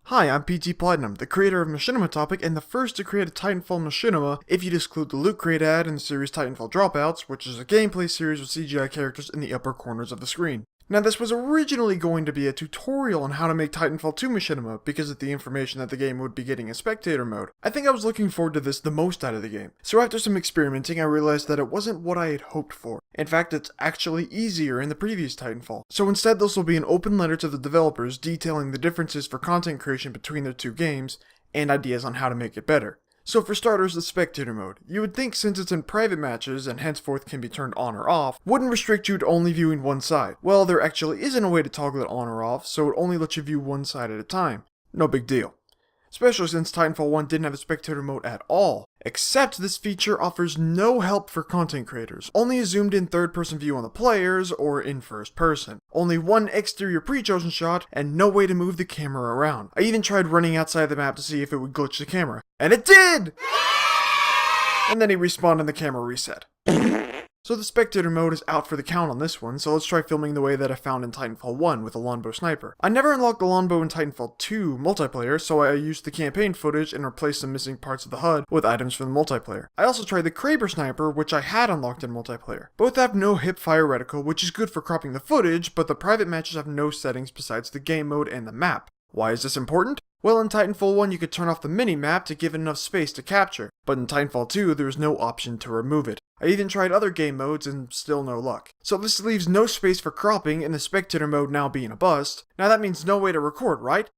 Hi, I'm PT Platinum, the creator of Machinima Topic and the first to create a Titanfall Machinima if you'd exclude the Loot Crate ad in the series Titanfall Dropouts, which is a gameplay series with CGI characters in the upper corners of the screen. Now this was originally going to be a tutorial on how to make Titanfall 2 Machinima because of the information that the game would be getting in spectator mode. I think I was looking forward to this the most out of the game. So after some experimenting I realized that it wasn't what I had hoped for. In fact, it's actually easier in the previous Titanfall. So instead this will be an open letter to the developers detailing the differences for content creation between the two games and ideas on how to make it better. So for starters, the spectator mode. You would think since it's in private matches and henceforth can be turned on or off, wouldn't restrict you to only viewing one side. Well, there actually isn't a way to toggle it on or off, so it only lets you view one side at a time. No big deal. Especially since Titanfall 1 didn't have a spectator mode at all. Except this feature offers no help for content creators. Only a zoomed in third person view on the players, or in first person. Only one exterior pre-chosen shot, and no way to move the camera around. I even tried running outside the map to see if it would glitch the camera. And it did! And then he respawned and the camera reset. So the spectator mode is out for the count on this one, so let's try filming the way that I found in Titanfall 1 with a longbow sniper. I never unlocked the longbow in Titanfall 2 multiplayer, so I used the campaign footage and replaced some missing parts of the HUD with items from the multiplayer. I also tried the Kraber sniper, which I had unlocked in multiplayer. Both have no hip fire reticle, which is good for cropping the footage, but the private matches have no settings besides the game mode and the map. Why is this important? Well, in Titanfall 1 you could turn off the mini-map to give it enough space to capture, but in Titanfall 2 there is no option to remove it. I even tried other game modes and still no luck. So this leaves no space for cropping and the spectator mode now being a bust. Now that means no way to record, right?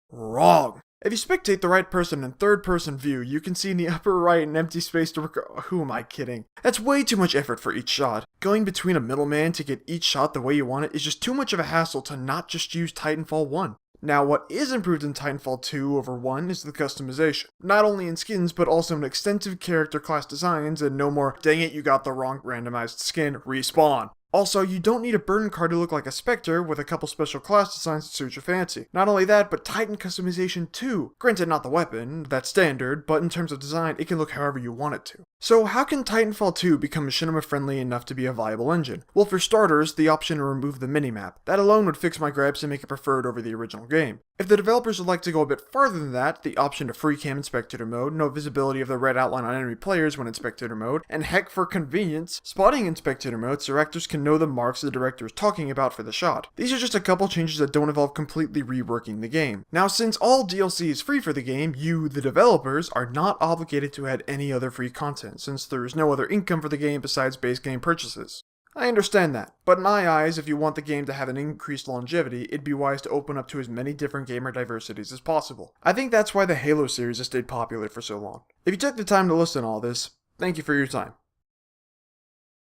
Wrong! If you spectate the right person in third person view, you can see in the upper right an empty space to record. Who am I kidding? That's way too much effort for each shot. Going between a middleman to get each shot the way you want it is just too much of a hassle to not just use Titanfall 1. Now, what is improved in Titanfall 2 over 1 is the customization. Not only in skins, but also in extensive character class designs and no more, dang it, you got the wrong randomized skin, respawn. Also, you don't need a burn card to look like a Spectre with a couple special class designs to suit your fancy. Not only that, but Titan customization too. Granted, not the weapon, that's standard, but in terms of design, it can look however you want it to. So how can Titanfall 2 become machinima friendly enough to be a viable engine? Well, for starters, the option to remove the minimap. That alone would fix my gripes and make it preferred over the original game. If the developers would like to go a bit farther than that, the option to free cam in spectator mode, no visibility of the red outline on enemy players when in spectator mode, and heck for convenience, spotting in spectator mode so actors can know the marks the director is talking about for the shot. These are just a couple changes that don't involve completely reworking the game. Now, since all DLC is free for the game, you, the developers, are not obligated to add any other free content, since there is no other income for the game besides base game purchases. I understand that, but in my eyes, if you want the game to have an increased longevity, it'd be wise to open up to as many different gamer diversities as possible. I think that's why the Halo series has stayed popular for so long. If you took the time to listen to all this, thank you for your time.